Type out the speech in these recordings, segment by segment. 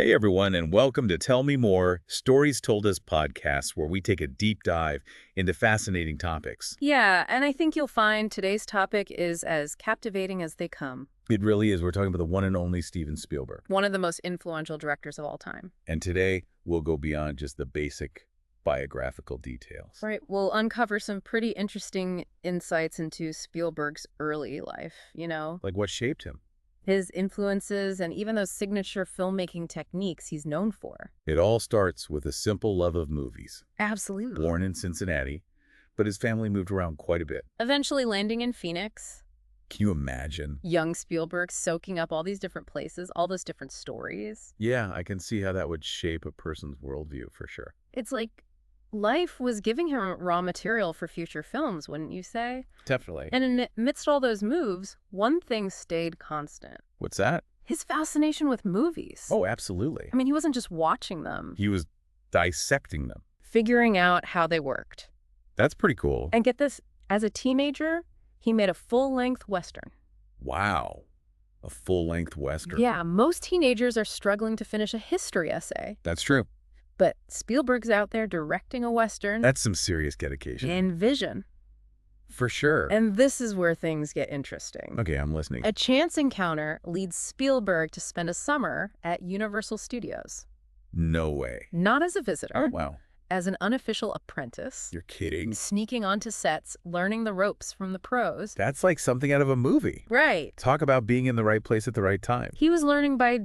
Hey everyone, and welcome to Tell Me More, Stories Told Us podcast, where we take a deep dive into fascinating topics. Yeah, and I think you'll find today's topic is as captivating as they come. It really is. We're talking about the one and only Steven Spielberg. One of the most influential directors of all time. And today, we'll go beyond just the basic biographical details. Right, we'll uncover some pretty interesting insights into Spielberg's early life, Like what shaped him? his influences and even those signature filmmaking techniques he's known for. It all starts with a simple love of movies. Absolutely. Born in Cincinnati, but his family moved around quite a bit. Eventually landing in Phoenix. Can you imagine? Young Spielberg soaking up all these different places, all those different stories. Yeah, I can see how that would shape a person's worldview for sure. It's like life was giving him raw material for future films, wouldn't you say? Definitely. And amidst all those moves, one thing stayed constant. What's that? His fascination with movies. Oh, absolutely. I mean, he wasn't just watching them, He was dissecting them. figuring out how they worked. That's pretty cool. And get this, as a teenager, he made a full-length Western. Wow. A full-length Western. Yeah, most teenagers are struggling to finish a history essay. That's true. But Spielberg's out there directing a Western That's some serious dedication. in vision. For sure. And this is where things get interesting. Okay, I'm listening. A chance encounter leads Spielberg to spend a summer at Universal Studios. No way. Not as a visitor, Oh, wow. as an unofficial apprentice, You're kidding. sneaking onto sets, learning the ropes from the pros. That's like something out of a movie. Right. Talk about being in the right place at the right time. He was learning by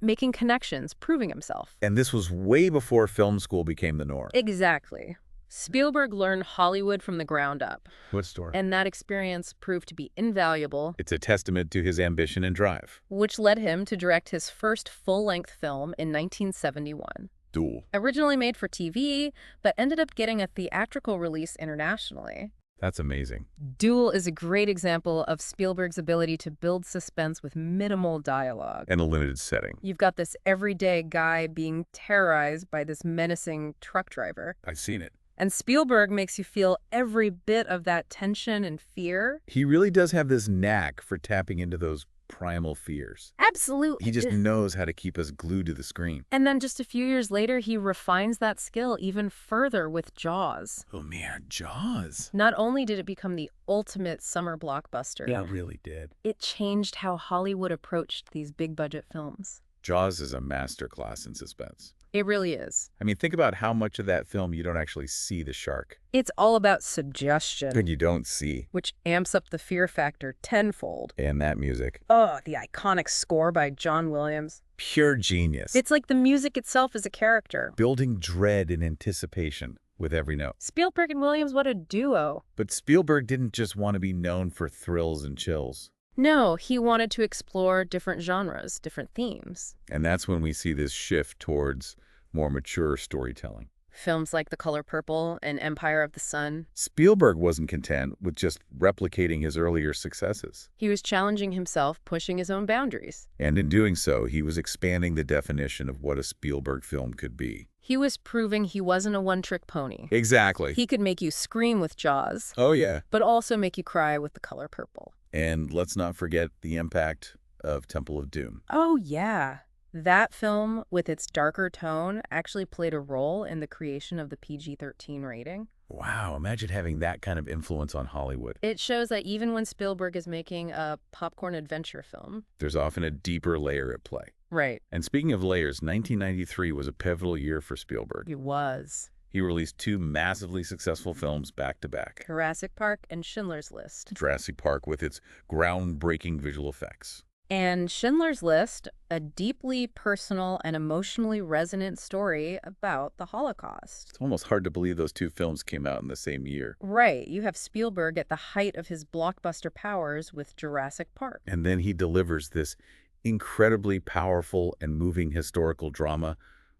making connections, proving himself. And this was way before film school became the norm. Exactly. Spielberg learned Hollywood from the ground up, What story? and that experience proved to be invaluable, It's a testament to his ambition and drive. which led him to direct his first full-length film in 1971. Duel. Originally made for TV, but ended up getting a theatrical release internationally. That's amazing. Duel is a great example of Spielberg's ability to build suspense with minimal dialogue. And a limited setting. You've got this everyday guy being terrorized by this menacing truck driver. I've seen it. And Spielberg makes you feel every bit of that tension and fear. He really does have this knack for tapping into those primal fears. Absolutely. He just knows how to keep us glued to the screen. And then just a few years later, he refines that skill even further with Jaws. Oh man, Jaws. Not only did it become the ultimate summer blockbuster, It really did. it changed how Hollywood approached these big-budget films. Jaws is a masterclass in suspense. It really is. I mean, think about how much of that film you don't actually see the shark. It's all about suggestion, And you don't see. which amps up the fear factor tenfold. And that music. Oh, the iconic score by John Williams. Pure genius. It's like the music itself is a character. Building dread and anticipation with every note. Spielberg and Williams, what a duo. But Spielberg didn't just want to be known for thrills and chills. No, he wanted to explore different genres, different themes. And that's when we see this shift towards more mature storytelling. Films like The Color Purple and Empire of the Sun. Spielberg wasn't content with just replicating his earlier successes. He was challenging himself, pushing his own boundaries. And in doing so, he was expanding the definition of what a Spielberg film could be. He was proving he wasn't a one-trick pony. Exactly. He could make you scream with Jaws, Oh, yeah. but also make you cry with The Color Purple. And let's not forget the impact of Temple of Doom. Oh, yeah. That film, with its darker tone, actually played a role in the creation of the PG-13 rating. Wow, imagine having that kind of influence on Hollywood. It shows that even when Spielberg is making a popcorn adventure film. There's often a deeper layer at play. Right. And speaking of layers, 1993 was a pivotal year for Spielberg. It was. He released two massively successful films back-to-back. Jurassic Park and Schindler's List. Jurassic Park with its groundbreaking visual effects. And Schindler's List, a deeply personal and emotionally resonant story about the Holocaust. It's almost hard to believe those two films came out in the same year. Right, you have Spielberg at the height of his blockbuster powers with Jurassic Park. And then he delivers this incredibly powerful and moving historical drama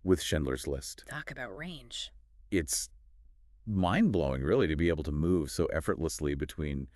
with Schindler's List. Talk about range. It's mind-blowing, really, to be able to move so effortlessly between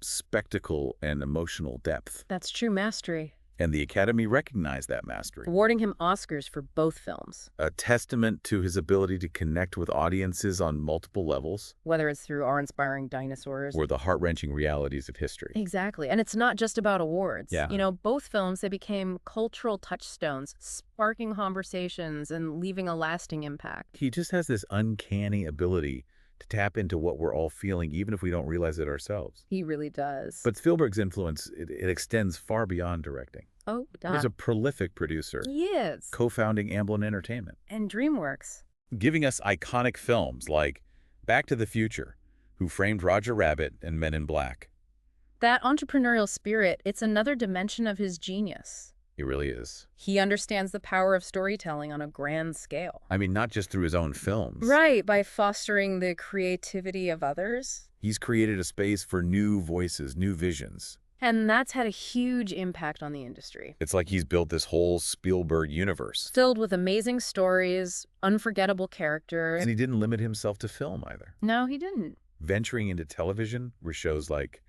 spectacle and emotional depth. That's true mastery. And the Academy recognized that mastery. awarding him Oscars for both films, A testament to his ability to connect with audiences on multiple levels, whether it's through awe-inspiring dinosaurs. or the heart-wrenching realities of history. Exactly. And it's not just about awards. Yeah. Both films, they became cultural touchstones, sparking conversations and leaving a lasting impact. He just has this uncanny ability to tap into what we're all feeling, even if we don't realize it ourselves. He really does. But Spielberg's influence, it extends far beyond directing. Oh, He was a prolific producer, he is. co-founding Amblin Entertainment, And DreamWorks. giving us iconic films like Back to the Future, Who Framed Roger Rabbit, and Men in Black. That entrepreneurial spirit, it's another dimension of his genius. He really is. He understands the power of storytelling on a grand scale. I mean, not just through his own films. Right, by fostering the creativity of others. He's created a space for new voices, new visions. And that's had a huge impact on the industry. It's like he's built this whole Spielberg universe. Filled with amazing stories, unforgettable characters. And he didn't limit himself to film either. No, he didn't. Venturing into television were shows like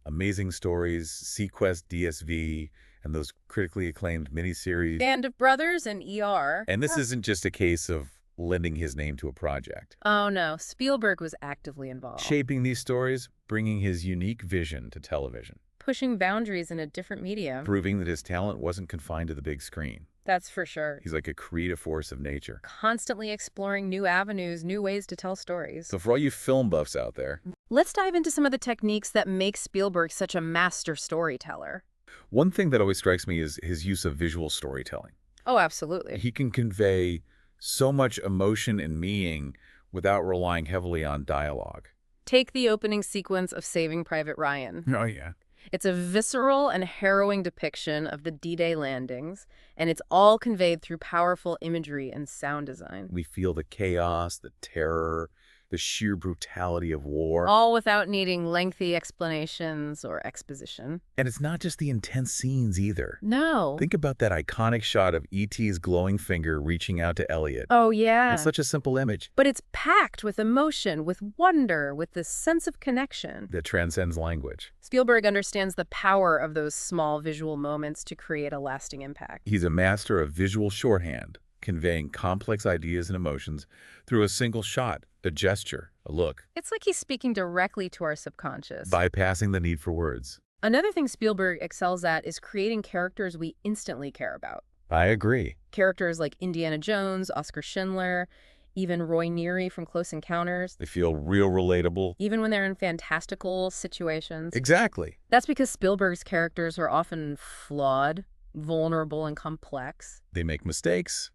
Amazing Stories, Sequest DSV, and those critically acclaimed miniseries. Band of Brothers and ER. And this isn't just a case of lending his name to a project. Oh no, Spielberg was actively involved. Shaping these stories, bringing his unique vision to television. Pushing boundaries in a different medium. Proving that his talent wasn't confined to the big screen. That's for sure. He's like a creative force of nature. Constantly exploring new avenues, new ways to tell stories. So for all you film buffs out there, Let's dive into some of the techniques that make Spielberg such a master storyteller. one thing that always strikes me is his use of visual storytelling. Oh, absolutely. He can convey so much emotion and meaning without relying heavily on dialogue. Take the opening sequence of Saving Private Ryan. Oh, yeah. It's a visceral and harrowing depiction of the D-Day landings, and it's all conveyed through powerful imagery and sound design. We feel the chaos, the terror, the sheer brutality of war. All without needing lengthy explanations or exposition. And it's not just the intense scenes either. No. Think about that iconic shot of E.T.'s glowing finger reaching out to Elliot. Oh, yeah. It's such a simple image But it's packed with emotion, with wonder, with this sense of connection. that transcends language. Spielberg understands the power of those small visual moments to create a lasting impact. He's a master of visual shorthand, conveying complex ideas and emotions through a single shot, a gesture, a look, It's like he's speaking directly to our subconscious. bypassing the need for words. Another thing Spielberg excels at is creating characters we instantly care about. I agree. Characters like Indiana Jones, Oscar Schindler, even Roy Neary from Close Encounters, They feel real relatable. even when they're in fantastical situations. Exactly. That's because Spielberg's characters are often flawed, vulnerable, and complex. They make mistakes.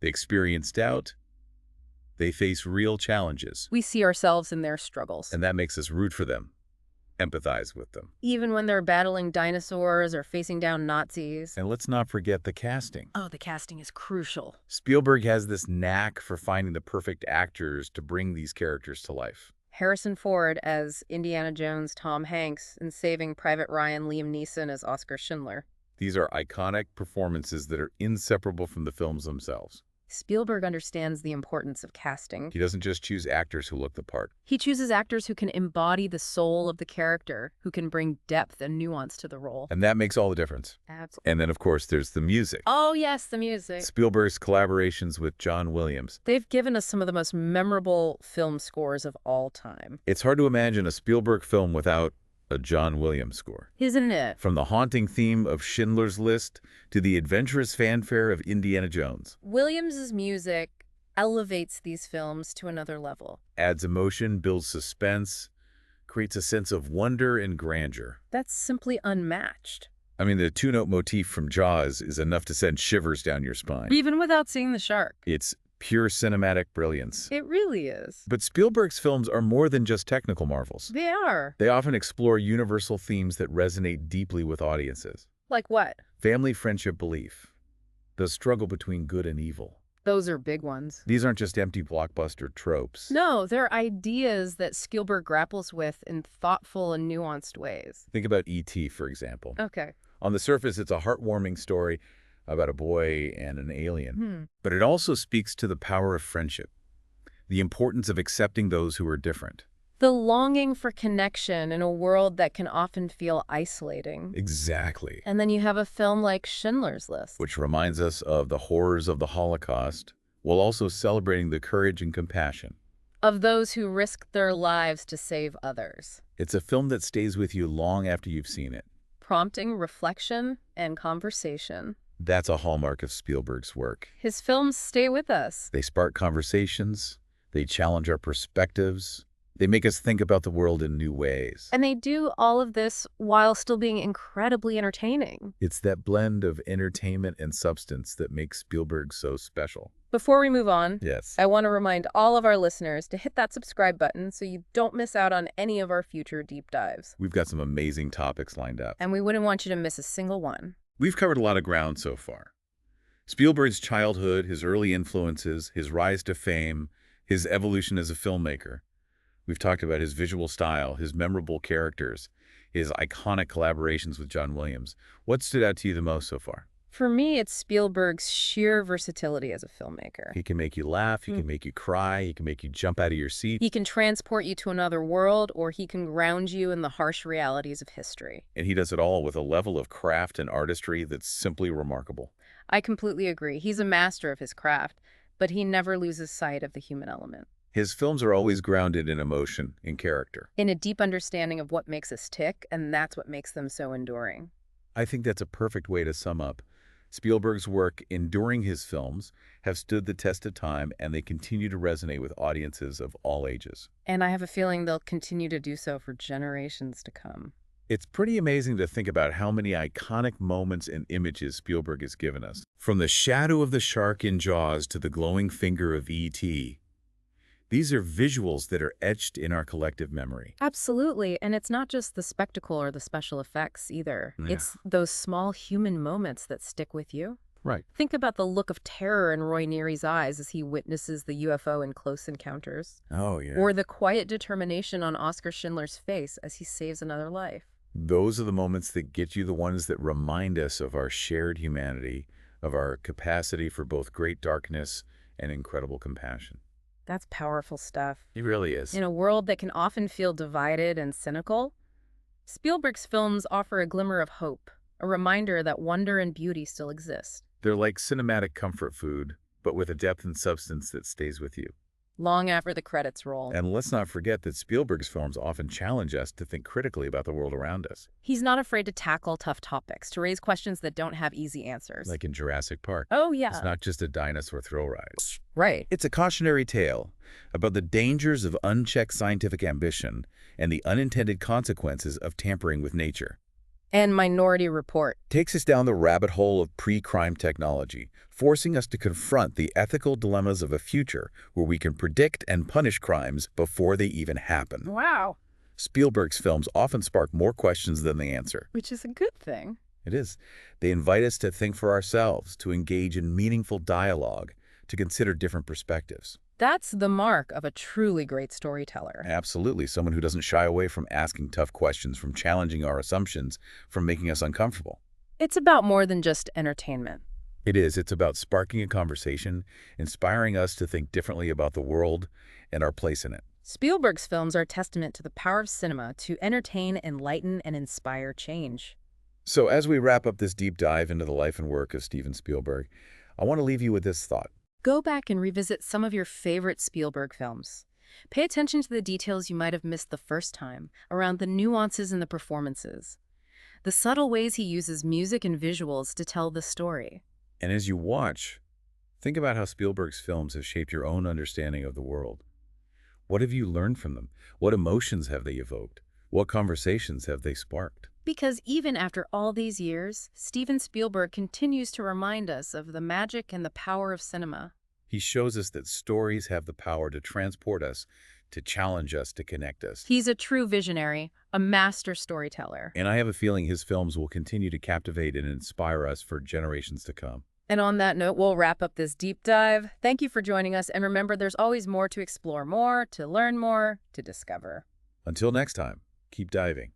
They experience doubt. They face real challenges. We see ourselves in their struggles. And that makes us root for them, empathize with them. Even when they're battling dinosaurs or facing down Nazis. And let's not forget the casting. Oh, the casting is crucial. Spielberg has this knack for finding the perfect actors to bring these characters to life. Harrison Ford as Indiana Jones, Tom Hanks, and Saving Private Ryan, Liam Neeson as Oscar Schindler. These are iconic performances that are inseparable from the films themselves. Spielberg understands the importance of casting. He doesn't just choose actors who look the part. He chooses actors who can embody the soul of the character, who can bring depth and nuance to the role. And that makes all the difference. Absolutely. And then, of course, there's the music. Oh, yes, the music. Spielberg's collaborations with John Williams. They've given us some of the most memorable film scores of all time. It's hard to imagine a Spielberg film without a John Williams score. Isn't it? From the haunting theme of Schindler's List to the adventurous fanfare of Indiana Jones. Williams's music elevates these films to another level. Adds emotion, builds suspense, creates a sense of wonder and grandeur. That's simply unmatched. I mean, the two-note motif from Jaws is enough to send shivers down your spine. Even without seeing the shark. It's pure cinematic brilliance. It really is. But Spielberg's films are more than just technical marvels. They are. They often explore universal themes that resonate deeply with audiences. Like what? Family, friendship, belief. The struggle between good and evil. Those are big ones. These aren't just empty blockbuster tropes. No, they're ideas that Spielberg grapples with in thoughtful and nuanced ways. Think about E.T., for example. Okay. On the surface, it's a heartwarming story about a boy and an alien. But it also speaks to the power of friendship, the importance of accepting those who are different, The longing for connection in a world that can often feel isolating. Exactly. And then you have a film like Schindler's List. Which reminds us of the horrors of the Holocaust, while also celebrating the courage and compassion. Of those who risked their lives to save others. It's a film that stays with you long after you've seen it. Prompting reflection and conversation. That's a hallmark of Spielberg's work. His films stay with us. They spark conversations, they challenge our perspectives, they make us think about the world in new ways. And they do all of this while still being incredibly entertaining. It's that blend of entertainment and substance that makes Spielberg so special. Before we move on, Yes. I want to remind all of our listeners to hit that subscribe button so you don't miss out on any of our future deep dives. We've got some amazing topics lined up. And we wouldn't want you to miss a single one. We've covered a lot of ground so far. Spielberg's childhood, his early influences, his rise to fame, his evolution as a filmmaker. We've talked about his visual style, his memorable characters, his iconic collaborations with John Williams. What stood out to you the most so far? For me, it's Spielberg's sheer versatility as a filmmaker. He can make you laugh, he can make you cry, he can make you jump out of your seat. He can transport you to another world, or he can ground you in the harsh realities of history. And he does it all with a level of craft and artistry that's simply remarkable. I completely agree. He's a master of his craft, but he never loses sight of the human element. His films are always grounded in emotion, in character. In a deep understanding of what makes us tick, and that's what makes them so enduring. I think that's a perfect way to sum up. Spielberg's work enduring his films have stood the test of time, and they continue to resonate with audiences of all ages. And I have a feeling they'll continue to do so for generations to come. It's pretty amazing to think about how many iconic moments and images Spielberg has given us. From the shadow of the shark in Jaws to the glowing finger of E.T., these are visuals that are etched in our collective memory. Absolutely, and it's not just the spectacle or the special effects either. Yeah. It's those small human moments that stick with you. Right. Think about the look of terror in Roy Neary's eyes as he witnesses the UFO in Close Encounters. Oh, yeah. Or the quiet determination on Oskar Schindler's face as he saves another life. Those are the moments that get you, the ones that remind us of our shared humanity, of our capacity for both great darkness and incredible compassion. That's powerful stuff. It really is. In a world that can often feel divided and cynical, Spielberg's films offer a glimmer of hope, a reminder that wonder and beauty still exist. They're like cinematic comfort food, but with a depth and substance that stays with you. Long after the credits roll. And let's not forget that Spielberg's films often challenge us to think critically about the world around us. He's not afraid to tackle tough topics, to raise questions that don't have easy answers. Like in Jurassic Park. Oh, yeah. It's not just a dinosaur thrill ride. Right. It's a cautionary tale about the dangers of unchecked scientific ambition and the unintended consequences of tampering with nature. And Minority Report Takes us down the rabbit hole of pre-crime technology, forcing us to confront the ethical dilemmas of a future where we can predict and punish crimes before they even happen. Wow. Spielberg's films often spark more questions than they answer. Which is a good thing. It is. They invite us to think for ourselves, to engage in meaningful dialogue, to consider different perspectives. That's the mark of a truly great storyteller. Absolutely. Someone who doesn't shy away from asking tough questions, from challenging our assumptions, from making us uncomfortable. It's about more than just entertainment. It is. It's about sparking a conversation, inspiring us to think differently about the world and our place in it. Spielberg's films are a testament to the power of cinema to entertain, enlighten, and inspire change. So as we wrap up this deep dive into the life and work of Steven Spielberg, I want to leave you with this thought. Go back and revisit some of your favorite Spielberg films. Pay attention to the details you might have missed the first time, around the nuances in the performances, the subtle ways he uses music and visuals to tell the story. And as you watch, think about how Spielberg's films have shaped your own understanding of the world. What have you learned from them? What emotions have they evoked? What conversations have they sparked? Because even after all these years, Steven Spielberg continues to remind us of the magic and the power of cinema. He shows us that stories have the power to transport us, to challenge us, to connect us. He's a true visionary, a master storyteller. And I have a feeling his films will continue to captivate and inspire us for generations to come. And on that note, we'll wrap up this deep dive. Thank you for joining us, and remember, there's always more to explore, more to learn, more to discover. Until next time, keep diving.